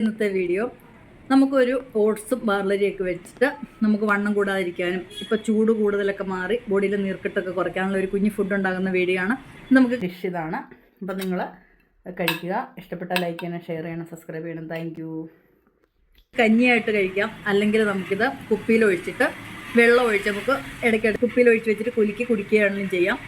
ഇന്നത്തെ വീഡിയോ നമുക്കൊരു ഓട്സും ബാർലരിയൊക്കെ വെച്ചിട്ട് നമുക്ക് വണ്ണം കൂടാതിരിക്കാനും ഇപ്പോൾ ചൂട് കൂടുതലൊക്കെ മാറി ബോഡിയിലെ നീർക്കെട്ടൊക്കെ കുറയ്ക്കാനുള്ള ഒരു കുഞ്ഞു ഫുഡ് ഉണ്ടാകുന്ന വീഡിയോ ആണ്. നമുക്ക് ഡിഷ് ഇതാണ്. അപ്പം നിങ്ങൾ കഴിക്കുക. ഇഷ്ടപ്പെട്ടാൽ ലൈക്ക് ചെയ്യണം, ഷെയർ ചെയ്യണം, സബ്സ്ക്രൈബ് ചെയ്യണം. Thank you. കഞ്ഞിയായിട്ട് കഴിക്കാം, അല്ലെങ്കിൽ നമുക്കിത് കുപ്പിയിൽ ഒഴിച്ചിട്ട് വെള്ളം ഒഴിച്ച് നമുക്ക് ഇടയ്ക്കിടയ്ക്ക് കുപ്പിയിൽ ഒഴിച്ച് വെച്ചിട്ട് കുലുക്കി കുടിക്കുകയാണെങ്കിലും ചെയ്യാം.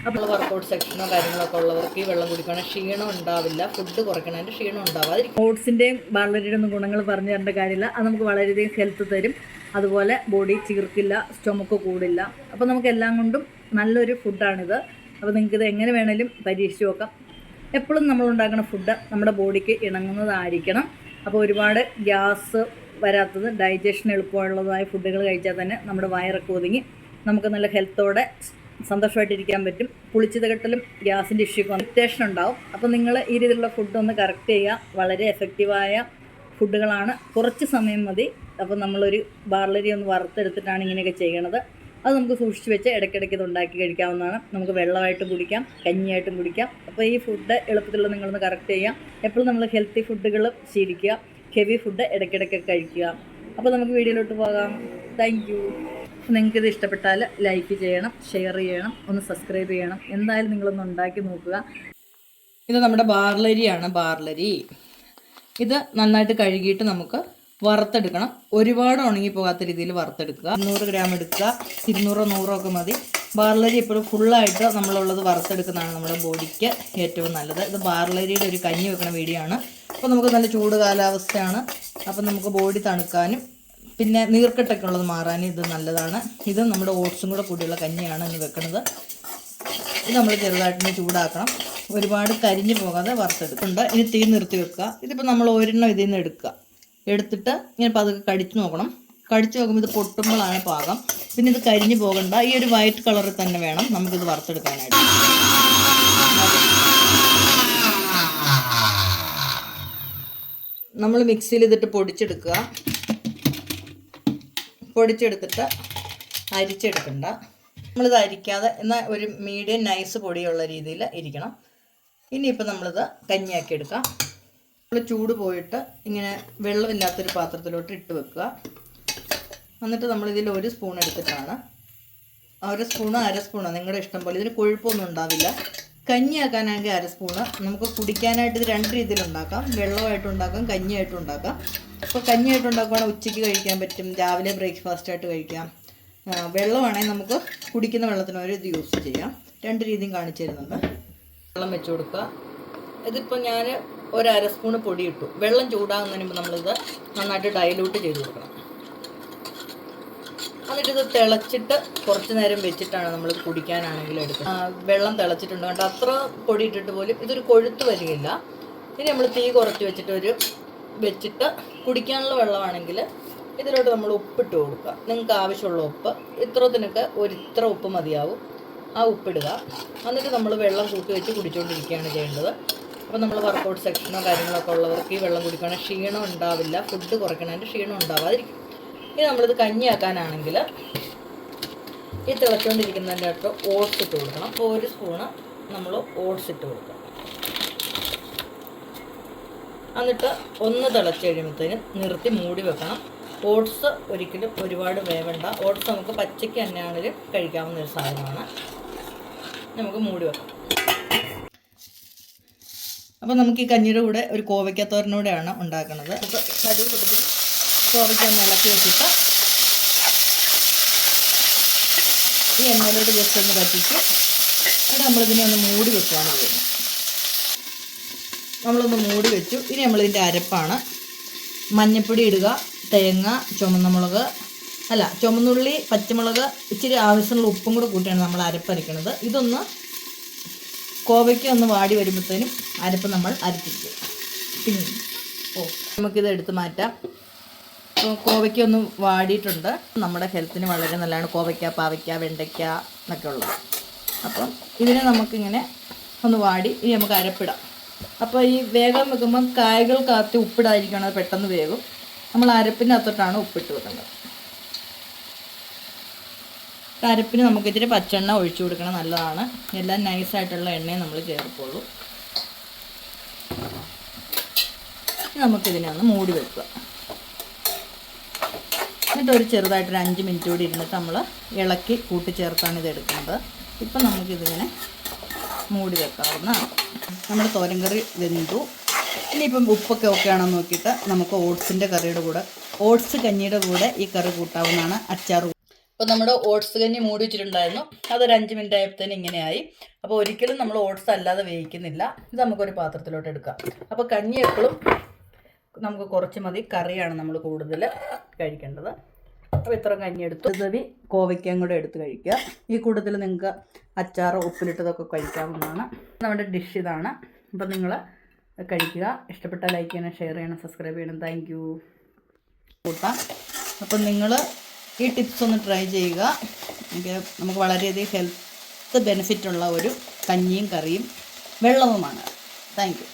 അപ്പോൾ വർക്കൗട്ട് സെക്ഷനോ കാര്യങ്ങളൊക്കെ ഉള്ളവർക്ക് ഈ വെള്ളം കുടിക്കുകയാണെങ്കിൽ ക്ഷീണം ഉണ്ടാവില്ല. ഫുഡ് കുറയ്ക്കണതിൻ്റെ ക്ഷീണം ഉണ്ടാവാതിരിക്കും. ഓട്സിൻ്റെയും ബാർലരിയുടെ ഒന്നും ഗുണങ്ങൾ പറഞ്ഞു തരേണ്ട കാര്യമില്ല. അത് നമുക്ക് വളരെയധികം ഹെൽത്ത് തരും. അതുപോലെ ബോഡി ചീർക്കില്ല, സ്റ്റൊമക്ക് കൂടില്ല. അപ്പോൾ നമുക്ക് എല്ലാം കൊണ്ടും നല്ലൊരു ഫുഡാണിത്. അപ്പോൾ നിങ്ങൾക്കിത് എങ്ങനെ വേണേലും പരീക്ഷിച്ച് നോക്കാം. എപ്പോഴും നമ്മൾ ഉണ്ടാക്കുന്ന ഫുഡ് നമ്മുടെ ബോഡിക്ക് ഇണങ്ങുന്നതായിരിക്കണം. അപ്പോൾ ഒരുപാട് ഗ്യാസ് വരാത്തത്, ഡൈജഷൻ എളുപ്പമുള്ളതായ ഫുഡുകൾ കഴിച്ചാൽ തന്നെ നമ്മുടെ വയറൊക്കെ ഒതുങ്ങി നമുക്ക് നല്ല ഹെൽത്തോടെ സന്തോഷമായിട്ടിരിക്കാൻ പറ്റും. പുളിച്ചത് കെട്ടലും ഗ്യാസിൻ്റെ ഇഷ്യൂ ഇറിറ്റേഷൻ ഉണ്ടാവും. അപ്പോൾ നിങ്ങൾ ഈ രീതിയിലുള്ള ഫുഡൊന്ന് കറക്റ്റ് ചെയ്യുക. വളരെ എഫക്റ്റീവായ ഫുഡുകളാണ്. കുറച്ച് സമയം മതി. അപ്പോൾ നമ്മളൊരു ബാർലരി ഒന്ന് വറുത്തെടുത്തിട്ടാണ് ഇങ്ങനെയൊക്കെ ചെയ്യണത്. അത് നമുക്ക് സൂക്ഷിച്ച് വെച്ച് ഇടയ്ക്കിടയ്ക്ക് ഇത് ഉണ്ടാക്കി കഴിക്കാവുന്നതാണ്. നമുക്ക് വെള്ളമായിട്ടും കുടിക്കാം, കഞ്ഞിയായിട്ടും കുടിക്കാം. അപ്പോൾ ഈ ഫുഡ് എളുപ്പത്തിലുള്ള നിങ്ങളൊന്ന് കറക്റ്റ് ചെയ്യാം. എപ്പോഴും നമ്മൾ ഹെൽത്തി ഫുഡുകൾ ശീലിക്കുക. ഹെവി ഫുഡ് ഇടയ്ക്കിടയ്ക്ക് കഴിക്കുക. അപ്പോൾ നമുക്ക് വീഡിയോയിലോട്ട് പോകാം. Thank you. നിങ്ങൾക്കിത് ഇഷ്ടപ്പെട്ടാൽ ലൈക്ക് ചെയ്യണം, ഷെയർ ചെയ്യണം, ഒന്ന് സബ്സ്ക്രൈബ് ചെയ്യണം. എന്തായാലും നിങ്ങളൊന്ന് ഉണ്ടാക്കി നോക്കുക. ഇത് നമ്മുടെ ബാർലരിയാണ്. ബാർലരി ഇത് നന്നായിട്ട് കഴുകിയിട്ട് നമുക്ക് വറുത്തെടുക്കണം. ഒരുപാട് ഉണങ്ങിപ്പോകാത്ത രീതിയിൽ വറുത്തെടുക്കുക. 100 ഗ്രാം എടുക്കുക. 200 100 ഒക്കെ മതി. ബാർലരി എപ്പോഴും ഫുള്ളായിട്ട് നമ്മളുള്ളത് വറുത്തെടുക്കുന്നതാണ് നമ്മുടെ ബോഡിക്ക് ഏറ്റവും നല്ലത്. ഇത് ബാർലരിയുടെ ഒരു കഞ്ഞി വെക്കണ വീഡിയോ ആണ്. അപ്പോൾ നമുക്ക് നല്ല ചൂട് കാലാവസ്ഥയാണ്. അപ്പം നമുക്ക് ബോഡി തണുക്കാനും പിന്നെ നീർക്കെട്ടൊക്കെ ഉള്ളത് മാറാനും ഇത് നല്ലതാണ്. ഇത് നമ്മുടെ ഓട്സും കൂടെ കൂടിയുള്ള കഞ്ഞിയാണ് ഇന്ന് വെക്കുന്നത്. ഇത് നമ്മൾ ചെറുതായിട്ടൊന്ന് ചൂടാക്കണം. ഒരുപാട് കരിഞ്ഞു പോകാതെ വറുത്തെടുക്കുന്നുണ്ട്. ഇനി തീ നിർത്തി വെക്കുക. ഇതിപ്പോൾ നമ്മൾ ഒരെണ്ണം ഇതിൽ നിന്ന് എടുത്തിട്ട് ഇങ്ങനെ പതുക്കെ കടിച്ചു നോക്കണം. കടിച്ചു നോക്കുമ്പോൾ ഇത് പൊട്ടുമ്പോഴാണ് പാകം. പിന്നെ ഇത് കരിഞ്ഞു പോകണ്ട. ഈ ഒരു വൈറ്റ് കളറിൽ തന്നെ വേണം നമുക്കിത് വറുത്തെടുക്കാനായിട്ട്. നമ്മൾ മിക്സിയിൽ ഇതിട്ട് പൊടിച്ചെടുക്കുക. പൊടിച്ചെടുത്തിട്ട് അരിച്ചെടുക്കണ്ട. നമ്മളിത് അരിക്കാതെ എന്നാൽ ഒരു മീഡിയം നൈസ് പൊടിയുള്ള രീതിയിൽ ഇരിക്കണം. ഇനിയിപ്പോൾ നമ്മളിത് കഞ്ഞിയാക്കി എടുക്കാം. നമ്മൾ ചൂട് പോയിട്ട് ഇങ്ങനെ വെള്ളമില്ലാത്തൊരു പാത്രത്തിലോട്ട് ഇട്ട് വെക്കുക. എന്നിട്ട് നമ്മളിതിൽ 1 സ്പൂൺ എടുത്തിട്ടാണ്, 1 സ്പൂണോ 1/2 സ്പൂണോ നിങ്ങളുടെ ഇഷ്ടം പോലെ. ഇതിന് കൊഴുപ്പൊന്നും ഉണ്ടാവില്ല. കഞ്ഞിയാക്കാനാണെങ്കിൽ 1/2 സ്പൂണ്. നമുക്ക് കുടിക്കാനായിട്ട് ഇത് 2 രീതിയിലുണ്ടാക്കാം. വെള്ളമായിട്ടും ഉണ്ടാക്കാം, കഞ്ഞിയായിട്ടും ഉണ്ടാക്കാം. അപ്പോൾ കഞ്ഞിയായിട്ട് ഉണ്ടാക്കുവാണെങ്കിൽ ഉച്ചയ്ക്ക് കഴിക്കാൻ പറ്റും, രാവിലെ ബ്രേക്ക്ഫാസ്റ്റായിട്ട് കഴിക്കാം. വെള്ളമാണെങ്കിൽ നമുക്ക് കുടിക്കുന്ന വെള്ളത്തിന് ഇത് യൂസ് ചെയ്യാം. 2 രീതിയും കാണിച്ചു തരുന്നുണ്ട്. വെള്ളം വെച്ച് കൊടുക്കുക. ഇതിപ്പോൾ ഞാൻ 1/2 സ്പൂണ് പൊടി ഇട്ടു. വെള്ളം ചൂടാകുന്നതിന് മുമ്പ് നമ്മളിത് നന്നായിട്ട് ഡൈലൂട്ട് ചെയ്ത് കൊടുക്കണം. എന്നിട്ടിത് തിളച്ചിട്ട് കുറച്ച് നേരം വെച്ചിട്ടാണ് നമ്മൾ കുടിക്കാനാണെങ്കിലും എടുക്കുന്നത്. വെള്ളം തിളച്ചിട്ടുണ്ട് കണ്ട് അത്ര പൊടി ഇട്ടിട്ട് പോലും ഇതൊരു കൊഴുത്ത് വരികയില്ല. ഇനി നമ്മൾ തീ കുറച്ച് വെച്ചിട്ട് കുടിക്കാനുള്ള വെള്ളമാണെങ്കിൽ ഇതിലോട്ട് നമ്മൾ ഉപ്പിട്ട് കൊടുക്കുക. നിങ്ങൾക്ക് ആവശ്യമുള്ള ഉപ്പ്. ഇത്രത്തിനൊക്കെ ഇത്ര ഉപ്പ് മതിയാവും. ആ ഉപ്പിടുക. എന്നിട്ട് നമ്മൾ വെള്ളം കൂട്ടി വെച്ച് കുടിച്ചുകൊണ്ടിരിക്കുകയാണ് ചെയ്യേണ്ടത്. അപ്പോൾ നമ്മൾ വർക്കൗട്ട് സെക്ഷനോ കാര്യങ്ങളൊക്കെ ഉള്ളവർക്ക് ഈ വെള്ളം കുടിക്കുകയാണെങ്കിൽ ക്ഷീണം ഉണ്ടാവില്ല. ഫുഡ് കുറയ്ക്കണതിൻ്റെ ക്ഷീണം ഉണ്ടാവാതിരിക്കും. ഇനി നമ്മളിത് കഞ്ഞിയാക്കാനാണെങ്കിൽ ഈ തിളച്ചുകൊണ്ടിരിക്കുന്നതിൻ്റെ അടുത്ത് ഓട്സ് ഇട്ട് കൊടുക്കണം. അപ്പോൾ 1 സ്പൂണ് നമ്മൾ ഓട്സ് ഇട്ട് കൊടുക്കണം. എന്നിട്ട് ഒന്ന് തിളച്ച് കഴിയുമ്പോഴത്തേന് നിർത്തി മൂടി വെക്കണം. ഓട്സ് ഒരിക്കലും ഒരുപാട് വേവണ്ട. ഓട്സ് നമുക്ക് പച്ചയ്ക്ക് തന്നെയാണെങ്കിലും കഴിക്കാവുന്ന ഒരു സാധനമാണ്. നമുക്ക് മൂടി വെക്കാം. അപ്പോൾ നമുക്ക് ഈ കഞ്ഞിയുടെ കൂടെ ഒരു കോവയ്ക്കത്തോരനൂടെയാണ് ഉണ്ടാക്കുന്നത്. അപ്പോൾ കടുക് കൊടുത്ത് കോവയ്ക്ക ഒന്ന് ഇളക്കി വെച്ചിട്ട് ഈ എണ്ണയിലോട്ട് ജസ്റ്റ് ഒന്ന് പറ്റിച്ച് എന്നിട്ട് നമ്മളിതിനെ ഒന്ന് മൂടി വെക്കുകയാണ് ചെയ്യുന്നത്. നമ്മളൊന്ന് മൂടി വെച്ചു. ഇനി നമ്മളിതിൻ്റെ അരപ്പാണ്. മഞ്ഞൾപ്പൊടി ഇടുക, തേങ്ങ, ചുമന്നുള്ളി, പച്ചമുളക്, ഇച്ചിരി ആവശ്യമുള്ള ഉപ്പും കൂടെ കൂട്ടിയാണ് നമ്മൾ അരപ്പരയ്ക്കുന്നത്. ഇതൊന്ന് കോവയ്ക്ക് ഒന്ന് വാടി വരുമ്പോഴത്തേനും അരപ്പ് നമ്മൾ അരപ്പിക്കും. പിന്നെ നമുക്കിത് എടുത്ത് മാറ്റാം. കോവയ്ക്ക ഒന്ന് വാടിയിട്ടുണ്ട്. നമ്മുടെ ഹെൽത്തിന് വളരെ നല്ലതാണ് കോവയ്ക്ക, പാവയ്ക്ക, വെണ്ടയ്ക്ക എന്നൊക്കെ ഉള്ളത്. അപ്പം ഇതിനെ നമുക്കിങ്ങനെ ഒന്ന് വാടി ഇനി നമുക്ക് അരപ്പിടാം. അപ്പോൾ ഈ വേഗം വെക്കുമ്പം കായ്കൾക്കകത്ത് ഉപ്പിടാതിരിക്കണം, അത് പെട്ടെന്ന് വേകും. നമ്മൾ അരപ്പിനകത്തോട്ടാണ് ഉപ്പിട്ട് വെക്കുന്നത്. അരപ്പിന് നമുക്ക് ഇത്തിരി പച്ചെണ്ണ ഒഴിച്ചു കൊടുക്കണം, നല്ലതാണ്. എല്ലാം നൈസായിട്ടുള്ള എണ്ണയെ നമ്മൾ ചേർക്കുള്ളൂ. നമുക്കിതിനെ ഒന്ന് മൂടി വെക്കുക. എന്നിട്ട് ഒരു ചെറുതായിട്ടൊരു 5 മിനിറ്റ് കൂടി ഇരുന്നിട്ട് നമ്മൾ ഇളക്കി കൂട്ടിച്ചേർത്താണ് ഇത് എടുക്കുന്നത്. ഇപ്പം നമുക്കിതിങ്ങനെ മൂടി വെക്കാവുന്നതാണ്. നമ്മുടെ തോരൻ കറി വെന്തു. ഇനിയിപ്പം ഉപ്പൊക്കെ ഓക്കെ ആണോ നോക്കിയിട്ട് നമുക്ക് ഓട്സിൻ്റെ കറിയുടെ കൂടെ, ഓട്സ് കഞ്ഞിയുടെ കൂടെ ഈ കറി കൂട്ടാവുന്നതാണ്. അച്ചാർ. അപ്പോൾ നമ്മുടെ ഓട്സ് കഞ്ഞി മൂടി വെച്ചിട്ടുണ്ടായിരുന്നു. അതൊരു 5 മിനിറ്റ് ആയപ്പോഴത്തേന് ഇങ്ങനെയായി. അപ്പോൾ ഒരിക്കലും നമ്മൾ ഓട്സ് അല്ലാതെ വേവിക്കുന്നില്ല. ഇത് നമുക്കൊരു പാത്രത്തിലോട്ട് എടുക്കാം. അപ്പോൾ കഞ്ഞി എപ്പോഴും നമുക്ക് കുറച്ച് മതി. കറിയാണ് നമ്മൾ കൂടുതൽ കഴിക്കേണ്ടത്. അപ്പോൾ ഇത്ര കഞ്ഞി എടുത്തു. ഇതവി കോവയ്ക്കയും കൂടെ എടുത്ത് കഴിക്കുക. ഈ കൂട്ടത്തിൽ നിങ്ങൾക്ക് അച്ചാർ ഉപ്പിലിട്ടതൊക്കെ കഴിക്കാവുന്നതാണ്. നമ്മുടെ ഡിഷ് ഇതാണ്. അപ്പോൾ നിങ്ങൾ കഴിക്കുക. ഇഷ്ടപ്പെട്ടാൽ ലൈക്ക് ചെയ്യണം, ഷെയർ ചെയ്യണം, സബ്സ്ക്രൈബ് ചെയ്യണം. Thank you. കൂട്ടാം. അപ്പം നിങ്ങൾ ഈ ടിപ്സ് ഒന്ന് ട്രൈ ചെയ്യുക. നമുക്ക് വളരെയധികം ഹെൽത്ത് ബെനിഫിറ്റുള്ള ഒരു കഞ്ഞിയും കറിയും വെള്ളവുമാണ്. Thank you.